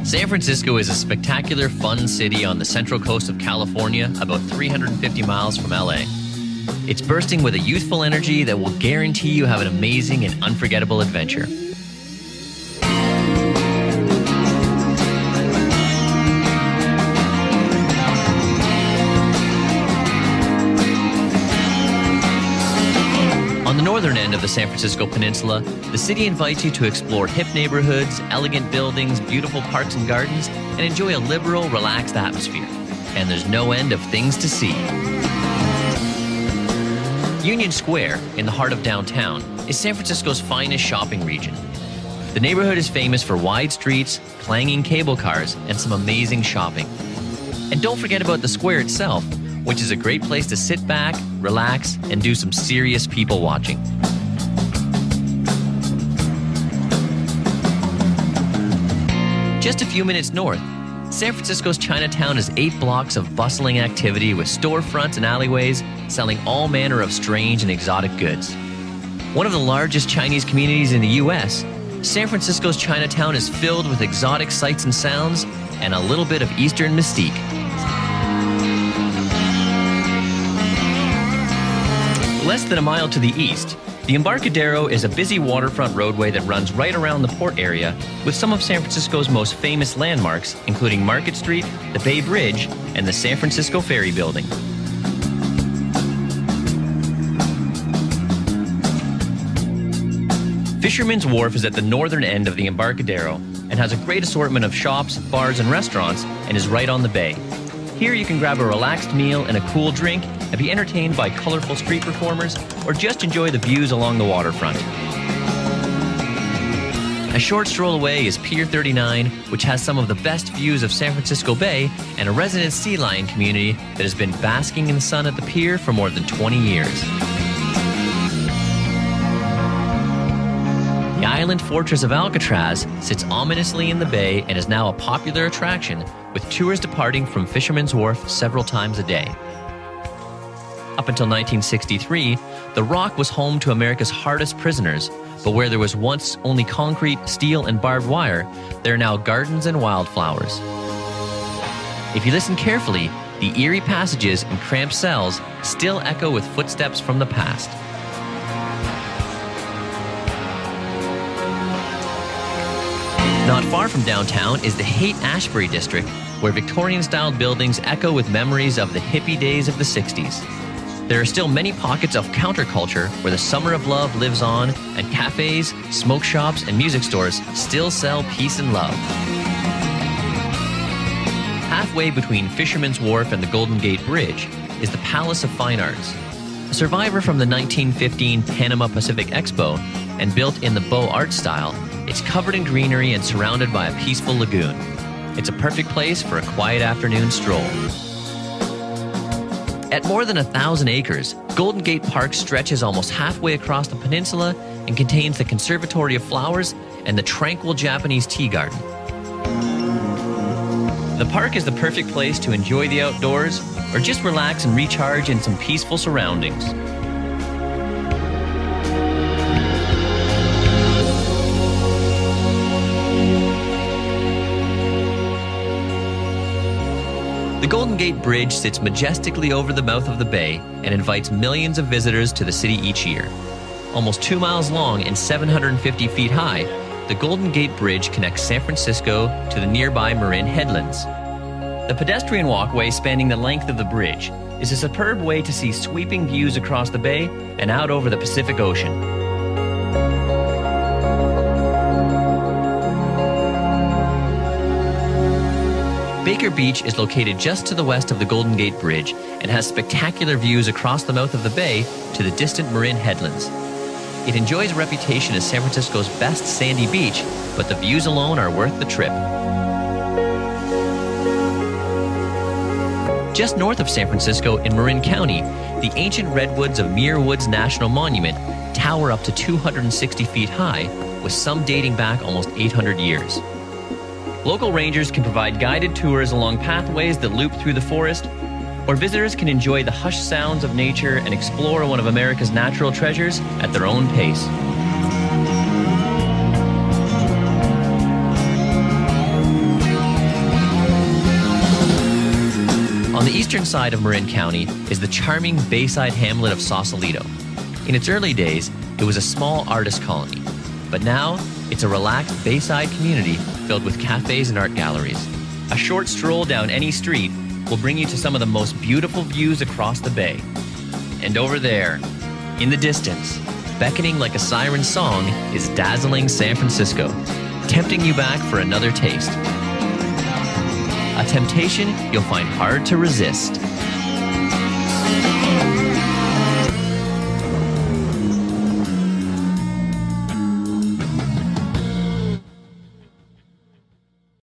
San Francisco is a spectacular, fun city on the central coast of California, about 350 miles from LA. It's bursting with a youthful energy that will guarantee you have an amazing and unforgettable adventure. On the northern end of the San Francisco Peninsula, the city invites you to explore hip neighborhoods, elegant buildings, beautiful parks and gardens, and enjoy a liberal, relaxed atmosphere. And there's no end of things to see. Union Square, in the heart of downtown, is San Francisco's finest shopping region. The neighborhood is famous for wide streets, clanging cable cars, and some amazing shopping. And don't forget about the square itself, which is a great place to sit back, relax, and do some serious people watching. Just a few minutes north, San Francisco's Chinatown is 8 blocks of bustling activity with storefronts and alleyways selling all manner of strange and exotic goods. One of the largest Chinese communities in the U.S., San Francisco's Chinatown is filled with exotic sights and sounds and a little bit of Eastern mystique. Less than a mile to the east, the Embarcadero is a busy waterfront roadway that runs right around the port area with some of San Francisco's most famous landmarks, including Market Street, the Bay Bridge, and the San Francisco Ferry Building. Fisherman's Wharf is at the northern end of the Embarcadero and has a great assortment of shops, bars, and restaurants, and is right on the bay. Here you can grab a relaxed meal and a cool drink and be entertained by colorful street performers or just enjoy the views along the waterfront. A short stroll away is Pier 39, which has some of the best views of San Francisco Bay and a resident sea lion community that has been basking in the sun at the pier for more than 20 years. The island fortress of Alcatraz sits ominously in the bay and is now a popular attraction, with tours departing from Fisherman's Wharf several times a day. Up until 1963, the Rock was home to America's hardest prisoners, but where there was once only concrete, steel, and barbed wire, there are now gardens and wildflowers. If you listen carefully, the eerie passages and cramped cells still echo with footsteps from the past. Not far from downtown is the Haight-Ashbury district, where Victorian-styled buildings echo with memories of the hippie days of the 60s. There are still many pockets of counterculture where the summer of love lives on, and cafes, smoke shops, and music stores still sell peace and love. Halfway between Fisherman's Wharf and the Golden Gate Bridge is the Palace of Fine Arts. A survivor from the 1915 Panama Pacific Expo and built in the Beaux Arts style, it's covered in greenery and surrounded by a peaceful lagoon. It's a perfect place for a quiet afternoon stroll. At more than 1,000 acres, Golden Gate Park stretches almost halfway across the peninsula and contains the Conservatory of Flowers and the tranquil Japanese tea garden. The park is the perfect place to enjoy the outdoors or just relax and recharge in some peaceful surroundings. The Golden Gate Bridge sits majestically over the mouth of the bay and invites millions of visitors to the city each year. Almost 2 miles long and 750 feet high, the Golden Gate Bridge connects San Francisco to the nearby Marin Headlands. The pedestrian walkway spanning the length of the bridge is a superb way to see sweeping views across the bay and out over the Pacific Ocean. Baker Beach is located just to the west of the Golden Gate Bridge and has spectacular views across the mouth of the bay to the distant Marin Headlands. It enjoys a reputation as San Francisco's best sandy beach, but the views alone are worth the trip. Just north of San Francisco in Marin County, the ancient redwoods of Muir Woods National Monument tower up to 260 feet high, with some dating back almost 800 years. Local rangers can provide guided tours along pathways that loop through the forest, or visitors can enjoy the hushed sounds of nature and explore one of America's natural treasures at their own pace. On the eastern side of Marin County is the charming bayside hamlet of Sausalito. In its early days, it was a small artist colony, but now it's a relaxed bayside community filled with cafes and art galleries. A short stroll down any street will bring you to some of the most beautiful views across the bay. And over there, in the distance, beckoning like a siren song, is dazzling San Francisco, tempting you back for another taste. A temptation you'll find hard to resist.